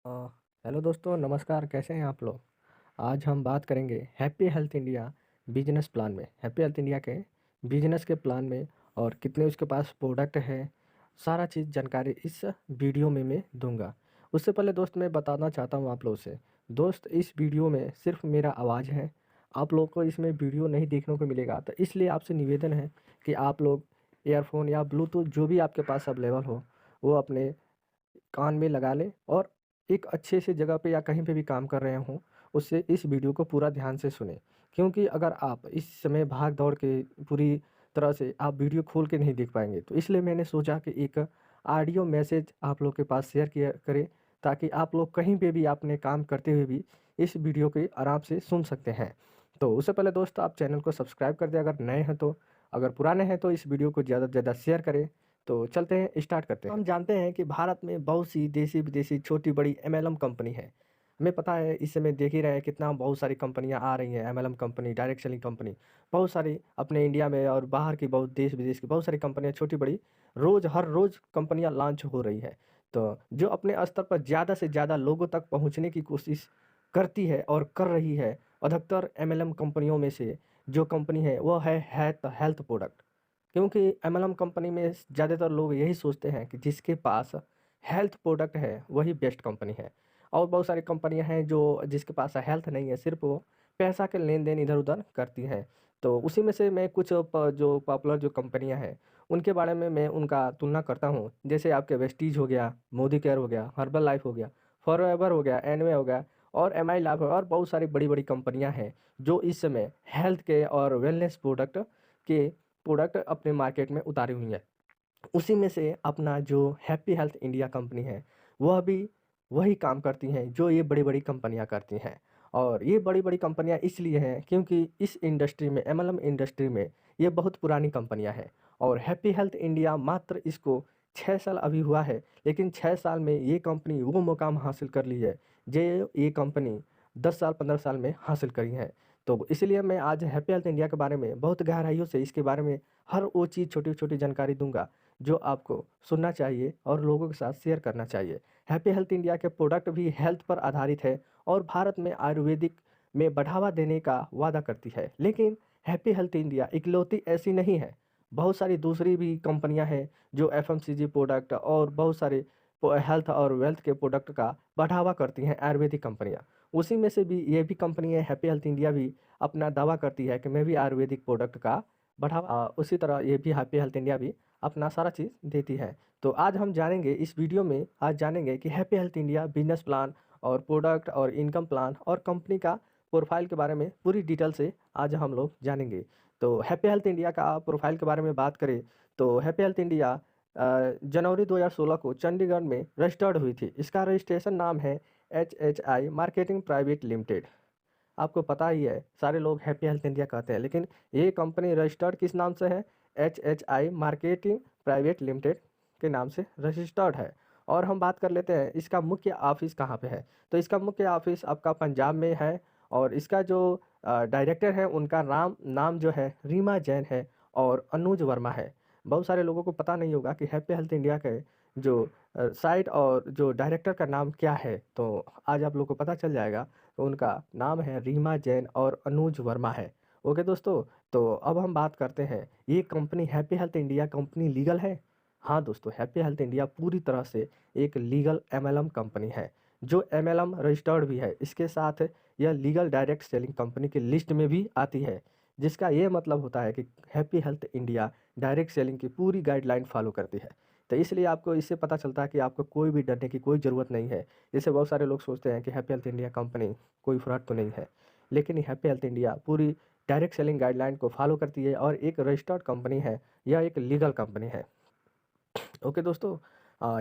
अ, hello दोस्तों, नमस्कार। कैसे हैं आप लोग? आज हम बात करेंगे happy health India business plan में। हैप्पी हेल्थ इंडिया के बिजनेस के प्लान में और कितने उसके पास प्रोडक्ट है, सारा चीज़ जानकारी इस वीडियो में मैं दूंगा। उससे पहले दोस्त मैं बताना चाहता हूँ आप लोगों से, दोस्त इस वीडियो में सिर्फ मेरा आवाज़ है। आप लोग को इसमें वीडियो नहीं देखने को मिलेगा, तो इसलिए आपसे निवेदन है कि आप लोग ईयरफोन या ब्लूटूथ जो भी आपके पास अवेलेबल हो, वो अपने कान में लगा लें और एक अच्छे से जगह पे या कहीं पे भी काम कर रहे हों, उससे इस वीडियो को पूरा ध्यान से सुनें। क्योंकि अगर आप इस समय भाग दौड़ के पूरी तरह से आप वीडियो खोल के नहीं देख पाएँगे, तो इसलिए मैंने सोचा कि एक ऑडियो मैसेज आप लोग के पास शेयर किया करें, ताकि आप लोग कहीं पे भी अपने काम करते हुए भी इस वीडियो को आराम से सुन सकते हैं। तो उससे पहले दोस्त आप चैनल को सब्सक्राइब कर दें अगर नए हैं तो, अगर पुराने हैं तो इस वीडियो को ज़्यादा से ज़्यादा शेयर करें। तो चलते हैं, स्टार्ट करते हैं। हम जानते हैं कि भारत में बहुत सी देसी-विदेशी छोटी-बड़ी एमएलएम कंपनी है। हमें पता है, इस समय देख ही रहे हैं कितना बहुत सारी कंपनियाँ आ रही हैं, MLM company, direct selling company. बहुत सारी अपने इंडिया में और बाहर की बहुत देश-विदेश की बहुत सारी कंपनियाँ छोटी-बड़ी हर रोज़ कंपनियाँ लॉन्च हो रही है। तो जो अपने स्तर पर ज़्यादा से ज़्यादा लोगों तक पहुँचने की कोशिश करती है और कर रही है, अधिकतर एमएलएम कंपनियों में से जो कंपनी है वो है हेल्थ हेल्थ प्रोडक्ट। क्योंकि एमएलएम कंपनी में ज़्यादातर लोग यही सोचते हैं कि जिसके पास हेल्थ प्रोडक्ट है वही बेस्ट कंपनी है। और बहुत सारी कंपनियां हैं जो जिसके पास हेल्थ नहीं है, सिर्फ वो पैसा के लेन देन इधर उधर करती हैं। तो उसी में से मैं कुछ जो पॉपुलर जो कंपनियां हैं उनके बारे में मैं उनका तुलना करता हूँ। जैसे आपके वेस्टीज हो गया, मोदी केयर हो गया, हर्बल लाइफ हो गया, फॉरएवर हो गया, एनवे हो गया और एम आई लाइफ हो गया, और बहुत सारी बड़ी बड़ी कंपनियां हैं जो इस समय हेल्थ के और वेलनेस के प्रोडक्ट अपने मार्केट में उतारी हुई है। उसी में से अपना जो हैप्पी हेल्थ इंडिया कंपनी है, वह भी वही काम करती हैं जो ये बड़ी-बड़ी कंपनियाँ करती हैं। और ये बड़ी-बड़ी कंपनियाँ इसलिए हैं क्योंकि इस इंडस्ट्री में, एमएलएम इंडस्ट्री में, ये बहुत पुरानी कंपनियाँ हैं। और हैप्पी हेल्थ इंडिया मात्र इसको 6 साल अभी हुआ है, लेकिन 6 साल में ये कंपनी वो मुकाम हासिल कर ली है, जो ये कंपनी 10 साल, 15 साल में हासिल करी है। तो इसलिए मैं आज हैप्पी हेल्थ इंडिया के बारे में बहुत गहराइयों से इसके बारे में हर वो चीज़ छोटी-छोटी जानकारी दूँगा, जो आपको सुनना चाहिए और लोगों के साथ शेयर करना चाहिए। हैप्पी हेल्थ इंडिया के प्रोडक्ट भी हेल्थ पर आधारित है और भारत में आयुर्वेदिक में बढ़ावा देने का वादा करती है। लेकिन हैप्पी हेल्थ इंडिया इकलौती ऐसी नहीं है। बहुत सारी दूसरी भी कंपनियां हैं जो एफएमसीजी प्रोडक्ट और बहुत सारे हेल्थ और वेल्थ के प्रोडक्ट का बढ़ावा करती हैं, आयुर्वेदिक कंपनियां। उसी में से भी ये भी कंपनी है, हैप्पी हेल्थ इंडिया भी अपना दावा करती है कि मैं भी आयुर्वेदिक प्रोडक्ट का बढ़ावा, उसी तरह ये भी हैप्पी हेल्थ इंडिया भी अपना सारा चीज़ देती है। तो आज हम जानेंगे इस वीडियो में, आज जानेंगे कि happy health India business plan और प्रोडक्ट और इनकम प्लान और कंपनी का प्रोफाइल के बारे में पूरी डिटेल से आज हम लोग जानेंगे। तो हैप्पी हेल्थ इंडिया का प्रोफाइल के बारे में बात करें तो हैप्पी हेल्थ इंडिया जनवरी 2016 को चंडीगढ़ में रजिस्टर्ड हुई थी। इसका रजिस्ट्रेशन नाम है एचएचआई मार्केटिंग प्राइवेट लिमिटेड। आपको पता ही है, सारे लोग हैप्पी हेल्थ इंडिया कहते हैं, लेकिन ये कंपनी रजिस्टर्ड किस नाम से है? एचएचआई मार्केटिंग प्राइवेट लिमिटेड के नाम से रजिस्टर्ड है। और हम बात कर लेते हैं इसका मुख्य ऑफिस कहाँ पे है। तो इसका मुख्य ऑफिस आपका पंजाब में है और इसका जो डायरेक्टर है उनका नाम जो है रीमा जैन है और अनुज वर्मा है। बहुत सारे लोगों को पता नहीं होगा कि हैप्पी हेल्थ इंडिया के जो साइट और जो डायरेक्टर का नाम क्या है, तो आज आप लोग को पता चल जाएगा। तो उनका नाम है रीमा जैन और अनुज वर्मा है। ओके दोस्तों, तो अब हम बात करते हैं, ये company happy health India company legal है? हाँ दोस्तों, हैप्पी हेल्थ इंडिया पूरी तरह से एक लीगल एमएलएम कंपनी है, जो एमएलएम रजिस्टर्ड भी है। इसके साथ यह लीगल डायरेक्ट सेलिंग कंपनी की लिस्ट में भी आती है, जिसका ये मतलब होता है कि happy health India direct selling की पूरी गाइडलाइन फॉलो करती है। तो इसलिए आपको इससे पता चलता है कि आपको कोई भी डरने की कोई ज़रूरत नहीं है। जैसे बहुत सारे लोग सोचते हैं कि हैप्पी हेल्थ इंडिया कंपनी कोई फ्रॉड तो नहीं है, लेकिन हैप्पी हेल्थ इंडिया पूरी डायरेक्ट सेलिंग गाइडलाइन को फॉलो करती है और एक रजिस्टर्ड कंपनी है, यह एक लीगल कंपनी है। ओके दोस्तों,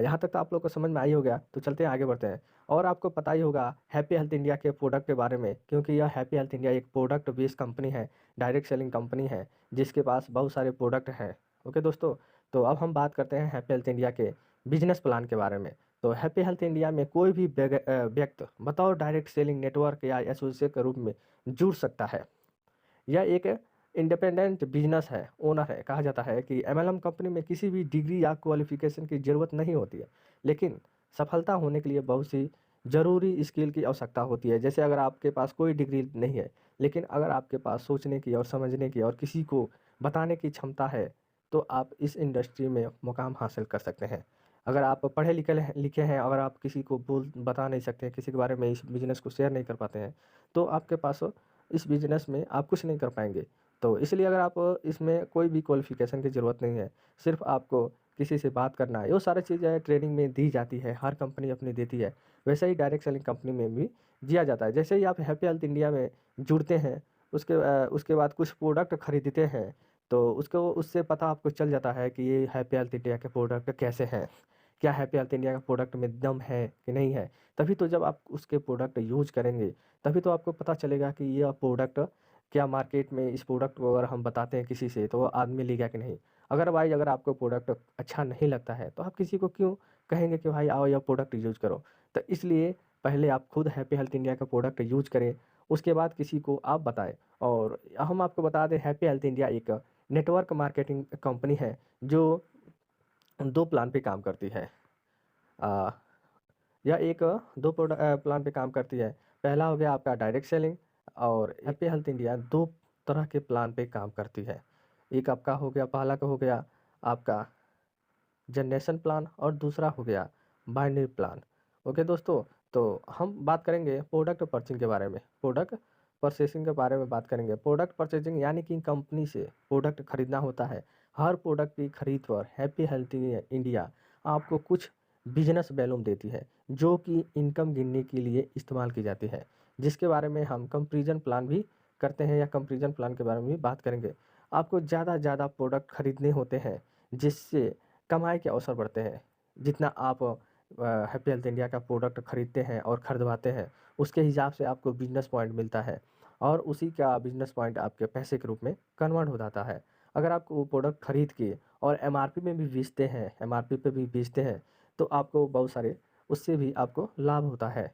यहाँ तक तो आप लोग को समझ में आई हो गया, तो चलते हैं आगे बढ़ते हैं। और आपको पता ही होगा हैप्पी हेल्थ इंडिया के प्रोडक्ट के बारे में, क्योंकि यह हैप्पी हेल्थ इंडिया एक प्रोडक्ट बेस्ड कंपनी है, डायरेक्ट सेलिंग कंपनी है, जिसके पास बहुत सारे प्रोडक्ट हैं। ओके दोस्तों, तो अब हम बात करते हैं हैप्पी हेल्थ इंडिया के बिजनेस प्लान के बारे में। तो हैप्पी हेल्थ इंडिया में कोई भी व्यक्ति बतौर डायरेक्ट सेलिंग नेटवर्क या एसोसिएट के रूप में जुड़ सकता है। यह एक इंडिपेंडेंट बिजनेस है, ओनर है। कहा जाता है कि एमएलएम कंपनी में किसी भी डिग्री या क्वालिफिकेशन की ज़रूरत नहीं होती है, लेकिन सफलता होने के लिए बहुत सी ज़रूरी स्किल की आवश्यकता होती है। जैसे अगर आपके पास कोई डिग्री नहीं है, लेकिन अगर आपके पास सोचने की और समझने की और किसी को बताने की क्षमता है, तो आप इस इंडस्ट्री में मुकाम हासिल कर सकते हैं। अगर आप पढ़े लिखे हैं, अगर आप किसी को बता नहीं सकते हैं, किसी के बारे में इस बिज़नेस को शेयर नहीं कर पाते हैं, तो आपके पास इस बिज़नेस में आप कुछ नहीं कर पाएँगे। तो इसलिए अगर आप इसमें कोई भी क्वालिफ़िकेशन की ज़रूरत नहीं है, सिर्फ़ आपको किसी से बात करना है। ये सारी चीज़ें ट्रेनिंग में दी जाती है, हर कंपनी अपनी देती है। वैसे ही डायरेक्ट सेलिंग कंपनी में भी दिया जाता है। जैसे ही आप हैप्पी हेल्थ इंडिया में जुड़ते हैं, उसके बाद कुछ प्रोडक्ट खरीदते हैं, तो उसको उससे पता आपको चल जाता है कि ये हैप्पी हेल्थ इंडिया के प्रोडक्ट कैसे हैं। क्या हैप्पी हेल्थ इंडिया का प्रोडक्ट में दम है कि नहीं है? तभी तो जब आप उसके प्रोडक्ट यूज़ करेंगे, तभी तो आपको पता चलेगा कि यह प्रोडक्ट क्या मार्केट में इस प्रोडक्ट को अगर हम बताते हैं किसी से, तो वो आदमी लेगा कि नहीं? अगर आपको प्रोडक्ट अच्छा नहीं लगता है, तो आप किसी को क्यों कहेंगे कि भाई आओ यह प्रोडक्ट यूज़ करो? तो इसलिए पहले आप खुद हैप्पी हेल्थ इंडिया का प्रोडक्ट यूज़ करें, उसके बाद किसी को आप बताएँ। और हम आपको बता दें, हैप्पी हेल्थ इंडिया एक नेटवर्क मार्केटिंग कंपनी है, जो 2 प्लान पे काम करती है। अ, यह एक 2 प्लान पे काम करती है। पहला हो गया आपका डायरेक्ट सेलिंग, और हैप्पी हेल्थ इंडिया 2 तरह के प्लान पे काम करती है। एक आपका हो गया, पहला का हो गया आपका जनरेशन प्लान, और दूसरा हो गया बाइनरी प्लान। ओके दोस्तों, तो हम बात करेंगे प्रोडक्ट परचेज़िंग के बारे में। प्रोडक्ट परचेज़िंग के बारे में बात करेंगे। प्रोडक्ट परचेज़िंग यानी कि कंपनी से प्रोडक्ट खरीदना होता है। हर प्रोडक्ट की खरीद पर हैप्पी हेल्थ इंडिया आपको कुछ बिज़नेस वैल्यूम देती है, जो कि इनकम गिनने के लिए इस्तेमाल की जाती है, जिसके बारे में हम कंपैरिज़न प्लान भी करते हैं, या कंपैरिज़न प्लान के बारे में भी बात करेंगे। आपको ज़्यादा से ज़्यादा प्रोडक्ट खरीदने होते हैं, जिससे कमाई के अवसर बढ़ते हैं। जितना आप हैप्पी हेल्थ इंडिया का प्रोडक्ट खरीदते हैं और खरीदवाते हैं, उसके हिसाब से आपको बिज़नेस पॉइंट मिलता है, और उसी का बिज़नेस पॉइंट आपके पैसे के रूप में कन्वर्ट हो जाता है। अगर आप वो प्रोडक्ट खरीद के और एमआरपी में भी बेचते हैं, एमआरपी पे भी बेचते हैं, तो आपको बहुत सारे उससे भी आपको लाभ होता है।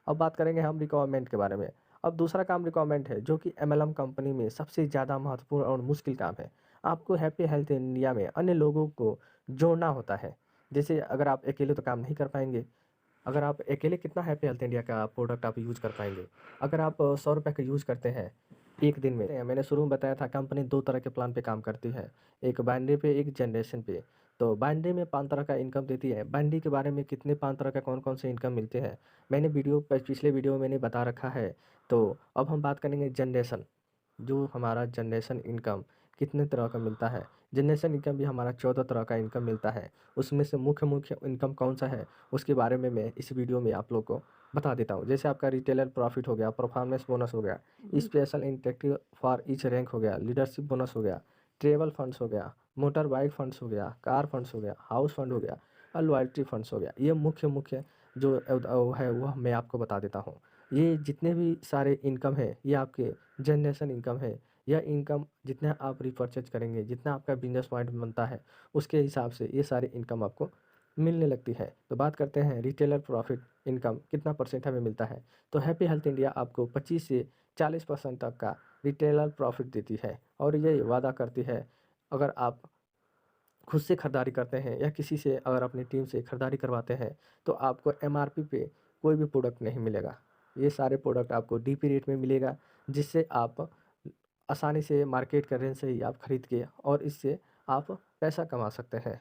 अब बात करेंगे हम रिक्वायरमेंट के बारे में। अब दूसरा काम रिक्वायरमेंट है, जो कि एमएलएम कंपनी में सबसे ज़्यादा महत्वपूर्ण और मुश्किल काम है। आपको हैप्पी हेल्थ इंडिया में अन्य लोगों को जोड़ना होता है। जैसे अगर आप अकेले तो काम नहीं कर पाएँगे। अगर आप अकेले कितना हैप्पी हेल्थ इंडिया का प्रोडक्ट आप यूज़ कर पाएँगे? अगर आप ₹100 का यूज़ करते हैं 1 दिन में, मैंने शुरू में बताया था कंपनी 2 तरह के प्लान पे काम करती है, एक बाइनरी पे, एक जनरेशन पे। तो बाइनरी में 5 तरह का इनकम देती है। बाइनरी के बारे में कितने 5 तरह का कौन-कौन से इनकम मिलते हैं, मैंने पिछले वीडियो में मैंने बता रखा है। तो अब हम बात करेंगे जनरेशन। जो हमारा जनरेशन इनकम कितने तरह का मिलता है। जनरेशन इनकम भी हमारा 14 तरह का इनकम मिलता है। उसमें से मुख्य इनकम कौन-सा है, उसके बारे में मैं इस वीडियो में आप लोग को बता देता हूँ। जैसे आपका रिटेलर प्रॉफ़िट हो गया, परफॉर्मेंस बोनस हो गया, special incentive for each rank हो गया, लीडरशिप बोनस हो गया, ट्रैवल फंड्स हो गया, मोटर बाइक फंड्स हो गया, कार फंड्स हो गया, हाउस फंड हो गया, और लॉयल्टी फंड्स हो गया। ये मुख्य जो है वह मैं आपको बता देता हूँ। ये जितने भी सारे इनकम है, ये आपके जनरेशन इनकम है। यह इनकम जितना आप रिपर्चेज़ करेंगे, जितना आपका बिज़नेस पॉइंट बनता है, उसके हिसाब से ये सारी इनकम आपको मिलने लगती है। तो बात करते हैं रिटेलर प्रॉफ़िट इनकम कितना परसेंट हमें मिलता है। तो हैप्पी हेल्थ इंडिया आपको 25 से 40% तक का रिटेलर प्रॉफ़िट देती है, और ये वादा करती है, अगर आप खुद से खरीदारी करते हैं या किसी से अगर अपनी टीम से खरीदारी करवाते हैं, तो आपको एमआरपी पे कोई भी प्रोडक्ट नहीं मिलेगा। ये सारे प्रोडक्ट आपको डीपी रेट में मिलेगा, जिससे आप आसानी से मार्केट का रेंज से ही आप खरीद के और इससे आप पैसा कमा सकते हैं।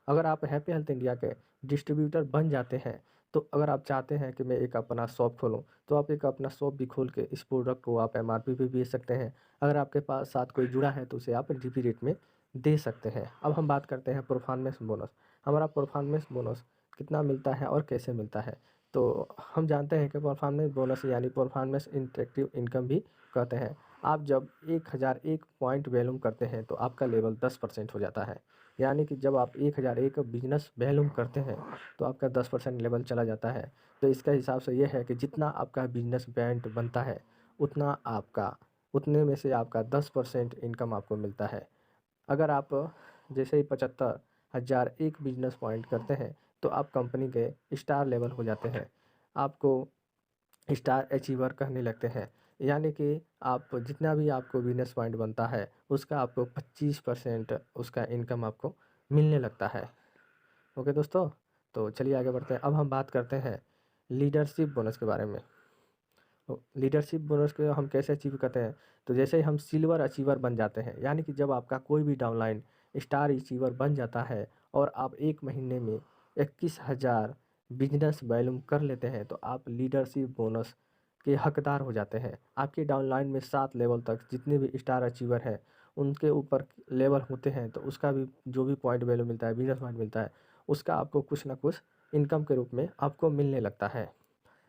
अगर आप हैप्पी हेल्थ इंडिया के डिस्ट्रीब्यूटर बन जाते हैं, तो अगर आप चाहते हैं कि मैं एक अपना शॉप खोलूँ, तो आप एक अपना शॉप भी खोल के इस प्रोडक्ट को आप एमआरपी पे बेच सकते हैं। अगर आपके पास साथ कोई जुड़ा है, तो उसे आप डीपी रेट में दे सकते हैं। अब हम बात करते हैं परफॉर्मेंस बोनस। हमारा परफॉर्मेंस बोनस कितना मिलता है और कैसे मिलता है? तो हम जानते हैं कि परफॉर्मेंस बोनस यानी परफॉर्मेंस इंसेंटिव इनकम भी कहते हैं। आप जब 1001 पॉइंट वैल्यूम करते हैं, तो आपका लेवल 10% हो जाता है। यानी कि जब आप 1001 बिज़नेस वैल्यूम करते हैं, तो आपका 10% लेवल चला जाता है। तो इसका हिसाब से ये है कि जितना आपका बिज़नेस बैंड बनता है, उतने में से आपका 10% इनकम आपको मिलता है। अगर आप जैसे ही 75,000 एक बिज़नेस पॉइंट करते हैं, तो आप कंपनी के स्टार लेवल हो जाते हैं। आपको स्टार अचीवर कहने लगते हैं। यानी कि आप जितना भी आपको बिज़नेस पॉइंट बनता है, उसका आपको 25% उसका इनकम आपको मिलने लगता है। ओके दोस्तों, तो चलिए आगे बढ़ते हैं। अब हम बात करते हैं लीडरशिप बोनस के बारे में। तो लीडरशिप बोनस को हम कैसे अचीव करते हैं, तो जैसे ही हम सिल्वर अचीवर बन जाते हैं, यानी कि जब आपका कोई भी डाउनलाइन स्टार अचीवर बन जाता है और आप 1 महीने में 21,000 बिजनेस वॉल्यूम कर लेते हैं, तो आप लीडरशिप बोनस के हकदार हो जाते हैं। आपके डाउनलाइन में 7 लेवल तक जितने भी स्टार अचीवर हैं उनके ऊपर लेवल होते हैं, तो उसका भी जो भी पॉइंट वैल्यू मिलता है, बिजनेस पॉइंट मिलता है, उसका आपको कुछ ना कुछ इनकम के रूप में आपको मिलने लगता है।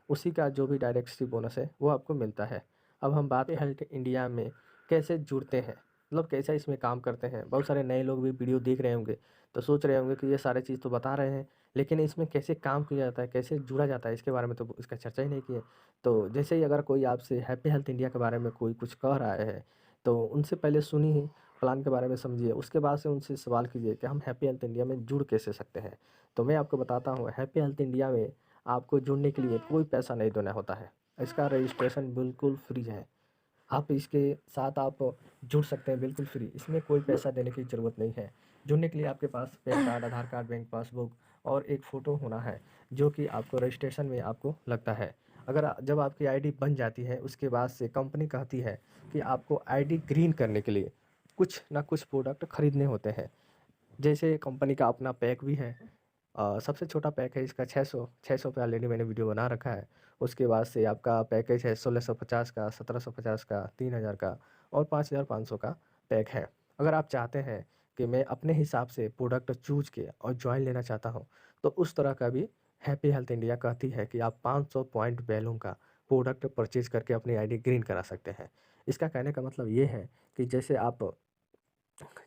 उसी का जो भी डायरेक्ट सी बोनस है वो आपको मिलता है। अब हम बात हेल्थ इंडिया में कैसे जुड़ते हैं, मतलब कैसे इसमें काम करते हैं। बहुत सारे नए लोग भी वीडियो देख रहे होंगे तो सोच रहे होंगे कि ये सारे चीज़ तो बता रहे हैं, लेकिन इसमें कैसे काम किया जाता है, कैसे जुड़ा जाता है, इसके बारे में तो इसका चर्चा ही नहीं की है। तो जैसे ही अगर कोई आपसे हैप्पी हेल्थ इंडिया के बारे में कोई कुछ कह रहा है, तो उनसे पहले सुनिए, प्लान के बारे में समझिए, उसके बाद से उनसे सवाल कीजिए कि हम हैप्पी हेल्थ इंडिया में जुड़ कैसे सकते हैं। तो मैं आपको बताता हूँ, हैप्पी हेल्थ इंडिया में आपको जुड़ने के लिए कोई पैसा नहीं देना होता है। इसका रजिस्ट्रेशन बिल्कुल फ्री है। आप इसके साथ आप जुड़ सकते हैं बिल्कुल फ्री, इसमें कोई पैसा देने की ज़रूरत नहीं है। जुड़ने के लिए आपके पास पैन कार्ड, आधार कार्ड, बैंक पासबुक और एक फ़ोटो होना है, जो कि आपको रजिस्ट्रेशन में आपको लगता है। जब आपकी आईडी बन जाती है, उसके बाद से कंपनी कहती है कि आपको आईडी ग्रीन करने के लिए कुछ ना कुछ प्रोडक्ट खरीदने होते हैं। जैसे कंपनी का अपना पैक भी है। सबसे छोटा पैक है इसका 600 पे ऑलरेडी मैंने वीडियो बना रखा है। उसके बाद से आपका पैकेज है 1650 का, 1750 का, 3000 का और 5500 का पैक है। अगर आप चाहते हैं कि मैं अपने हिसाब से प्रोडक्ट चूज़ के और जॉइन लेना चाहता हूँ, तो उस तरह का भी हैप्पी हेल्थ इंडिया कहती है कि आप 500 पॉइंट वैल्यू का प्रोडक्ट परचेज़ करके अपनी आईडी ग्रीन करा सकते हैं। इसका कहने का मतलब ये है कि जैसे आप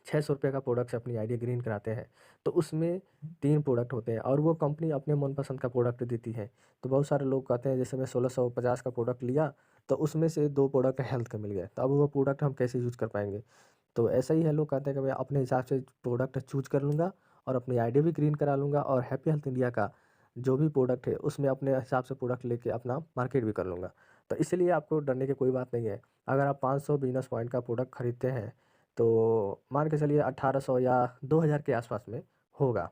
600 रुपये का प्रोडक्ट से अपनी आईडी ग्रीन कराते हैं, तो उसमें 3 प्रोडक्ट होते हैं और वो कंपनी अपने मनपसंद का प्रोडक्ट देती है। तो बहुत सारे लोग कहते हैं, जैसे मैं 1650 का प्रोडक्ट लिया, तो उसमें से 2 प्रोडक्ट हेल्थ के मिल गए, तो अब वो प्रोडक्ट हम कैसे यूज़ कर पाएँगे? तो ऐसा ही है, लोग कहते हैं कि मैं अपने हिसाब से प्रोडक्ट चूज़ कर लूँगा और अपनी आईडी भी ग्रीन करा लूँगा और हैप्पी हेल्थ इंडिया का जो भी प्रोडक्ट है, उसमें अपने हिसाब से प्रोडक्ट लेके अपना मार्केट भी कर लूँगा। तो इसलिए आपको डरने की कोई बात नहीं है। अगर आप 500 बिज़नेस पॉइंट का प्रोडक्ट खरीदते हैं, तो मान के चलिए 1800 या 2000 के आसपास में होगा।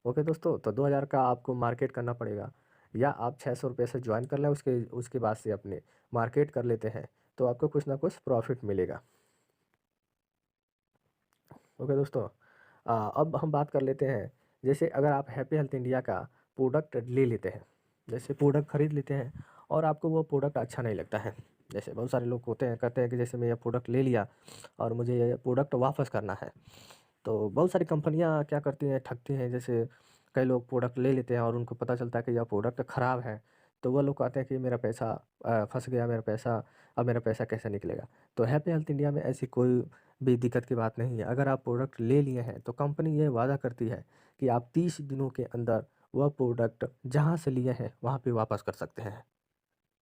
ओके दोस्तों, तो 2000 का आपको मार्केट करना पड़ेगा, या आप 600 रुपये से ज्वाइन कर लें, उसके उसके बाद से अपने मार्केट कर लेते हैं, तो आपको कुछ ना कुछ प्रॉफिट मिलेगा। ओके दोस्तों, अब हम बात कर लेते हैं, जैसे अगर आप हैप्पी हेल्थ इंडिया का प्रोडक्ट ले लेते हैं, जैसे प्रोडक्ट खरीद लेते हैं और आपको वो प्रोडक्ट अच्छा नहीं लगता है। जैसे बहुत सारे लोग होते हैं, कहते हैं कि जैसे मैं ये प्रोडक्ट ले लिया और मुझे ये प्रोडक्ट वापस करना है। तो बहुत सारी कंपनियाँ क्या करती हैं, ठगती हैं। जैसे कई लोग प्रोडक्ट ले लेते हैं और उनको पता चलता है कि यह प्रोडक्ट ख़राब है, तो वो लोग कहते हैं कि मेरा पैसा फँस गया, मेरा पैसा, अब मेरा पैसा कैसे निकलेगा? तो हैप्पी हेल्थ इंडिया में ऐसी कोई भी दिक्कत की बात नहीं है। अगर आप प्रोडक्ट ले लिए हैं, तो कंपनी ये वादा करती है कि आप 30 दिनों के अंदर वह प्रोडक्ट जहाँ से लिए हैं वहाँ पे वापस कर सकते हैं,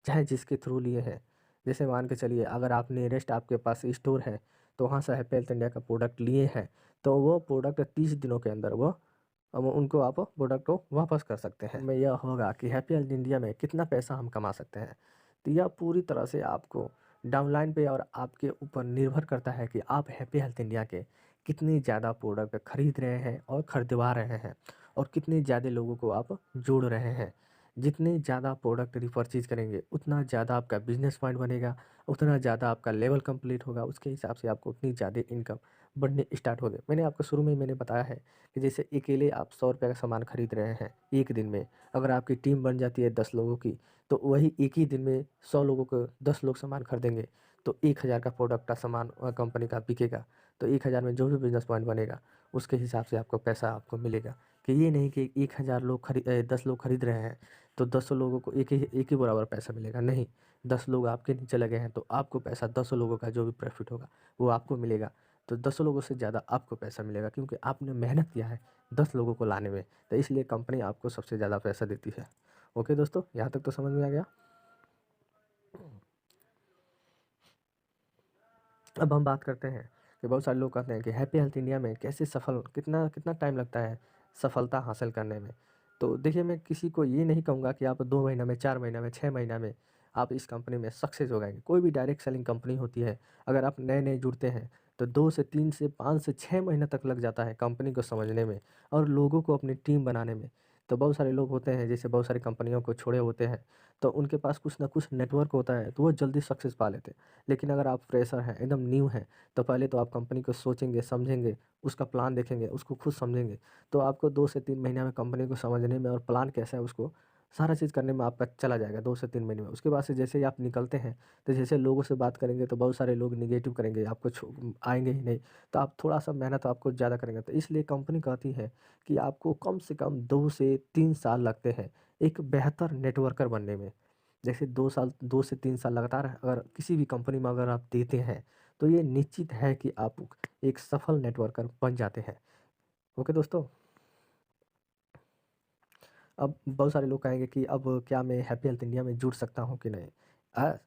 चाहे जिसके थ्रू लिए हैं। जैसे मान के चलिए, अगर आप नियरेस्ट आपके पास स्टोर है, तो वहाँ से हैप्पी हेल्थ इंडिया का प्रोडक्ट लिए हैं, तो वो प्रोडक्ट 30 दिनों के अंदर वो अब उनको आप प्रोडक्ट को वापस कर सकते हैं। में यह होगा कि हैप्पी हेल्थ इंडिया में कितना पैसा हम कमा सकते हैं। तो यह पूरी तरह से आपको डाउनलाइन पे और आपके ऊपर निर्भर करता है कि आप हैप्पी हेल्थ इंडिया के कितनी ज़्यादा प्रोडक्ट खरीद रहे हैं और खरीदवा रहे हैं, और कितने ज़्यादा लोगों को आप जोड़ रहे हैं। जितने ज़्यादा प्रोडक्ट रिपर्चेज़ करेंगे, उतना ज़्यादा आपका बिज़नेस पॉइंट बनेगा, उतना ज़्यादा आपका लेवल कंप्लीट होगा, उसके हिसाब से आपको उतनी ज़्यादा इनकम बढ़ने स्टार्ट होगी। मैंने आपको शुरू में ही मैंने बताया है कि जैसे अकेले आप 100 रुपये का सामान खरीद रहे हैं एक दिन में, अगर आपकी टीम बन जाती है 10 लोगों की, तो वही एक ही दिन में 100 लोगों को 10 लोग सामान खरीदेंगे, तो 1000 का प्रोडक्ट का सामान कंपनी का बिकेगा। तो 1000 में जो भी बिज़नेस पॉइंट बनेगा, उसके हिसाब से आपको पैसा आपको मिलेगा। कि ये नहीं कि 1000 लोग 10 लोग खरीद रहे हैं, तो 10 लोगों को एक ही बराबर पैसा मिलेगा, नहीं। 10 लोग आपके नीचे लगे हैं, तो आपको पैसा 10 लोगों का जो भी प्रॉफ़िट होगा, वो आपको मिलेगा। तो 10 लोगों से ज़्यादा आपको पैसा मिलेगा, क्योंकि आपने मेहनत किया है 10 लोगों को लाने में, तो इसलिए कंपनी आपको सबसे ज़्यादा पैसा देती है। ओके दोस्तों, यहाँ तक तो समझ में आ गया। अब हम बात करते हैं कि बहुत सारे लोग कहते हैं कि हैप्पी हेल्थ इंडिया में कैसे सफल, कितना कितना टाइम लगता है सफलता हासिल करने में। तो देखिए, मैं किसी को ये नहीं कहूँगा कि आप 2 महीना में, 4 महीना में, 6 महीना में आप इस कंपनी में सक्सेस हो जाएँगे। कोई भी डायरेक्ट सेलिंग कंपनी होती है, अगर आप नए-नए जुड़ते हैं, तो 2 से 3 से 5 से 6 महीने तक लग जाता है कंपनी को समझने में और लोगों को अपनी टीम बनाने में। तो बहुत सारे लोग होते हैं जैसे बहुत सारी कंपनियों को छोड़े होते हैं, तो उनके पास कुछ ना कुछ नेटवर्क होता है, तो वो जल्दी सक्सेस पा लेते हैं। लेकिन अगर आप फ्रेशर हैं, एकदम न्यू हैं, तो पहले तो आप कंपनी को सोचेंगे, समझेंगे, उसका प्लान देखेंगे, उसको खुद समझेंगे। तो आपको 2 से 3 महीने में कंपनी को समझने में और प्लान कैसा है उसको सारा चीज़ करने में आपका चला जाएगा 2 से 3 महीने में। उसके बाद से जैसे ही आप निकलते हैं, तो जैसे लोगों से बात करेंगे तो बहुत सारे लोग नेगेटिव करेंगे, आपको आएँगे ही नहीं। तो आप थोड़ा-सा मेहनत आपको ज़्यादा करेंगे। तो इसलिए कंपनी कहती है कि आपको कम से कम 2 से 3 साल लगते हैं, एक बेहतर नेटवर्कर बनने में। जैसे 2 से 3 साल लगातार अगर किसी भी कंपनी में अगर आप देते हैं, तो ये निश्चित है कि आप एक सफल नेटवर्कर बन जाते हैं। ओके दोस्तों? अब बहुत सारे लोग कहेंगे कि अब क्या मैं हैप्पी हेल्थ इंडिया में जुड़ सकता हूँ कि नहीं? अ,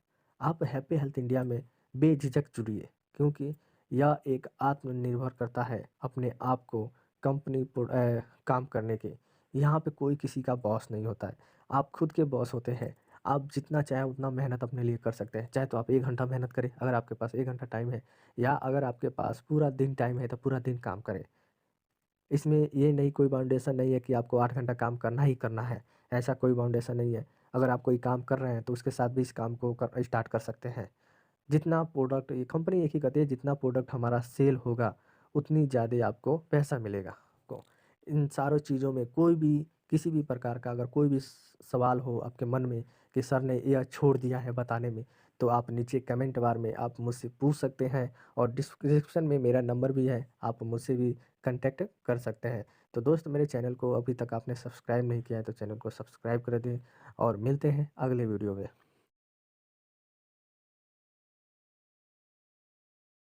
आप हैप्पी हेल्थ इंडिया में बेझिझक जुड़िए, क्योंकि यह एक आत्मनिर्भर करता है अपने आप को काम करने के। यहाँ पे कोई किसी का बॉस नहीं होता है, आप खुद के बॉस होते हैं। आप जितना चाहें उतना मेहनत अपने लिए कर सकते हैं, चाहे तो आप 1 घंटा मेहनत करें अगर आपके पास 1 घंटा टाइम है, या अगर आपके पास पूरा दिन टाइम है तो पूरा दिन काम करें। इसमें ये नहीं, कोई बाउंडेशन नहीं है कि आपको 8 घंटा काम करना ही करना है, ऐसा कोई बाउंडेशन नहीं है। अगर आप कोई काम कर रहे हैं तो उसके साथ भी इस काम को स्टार्ट कर सकते हैं। जितना प्रोडक्ट ये कंपनी एक ही कहती है, जितना प्रोडक्ट हमारा सेल होगा, उतनी ज़्यादा आपको पैसा मिलेगा आपको। इन सारों चीज़ों में कोई भी किसी भी प्रकार का अगर कोई भी सवाल हो आपके मन में कि सर ने यह छोड़ दिया है बताने में, तो आप नीचे कमेंट बार में आप मुझसे पूछ सकते हैं, और डिस्क्रिप्शन में मेरा नंबर भी है, आप मुझसे भी कांटेक्ट कर सकते हैं। तो दोस्त, मेरे चैनल को अभी तक आपने सब्सक्राइब नहीं किया है तो चैनल को सब्सक्राइब कर दें, और मिलते हैं अगले वीडियो में।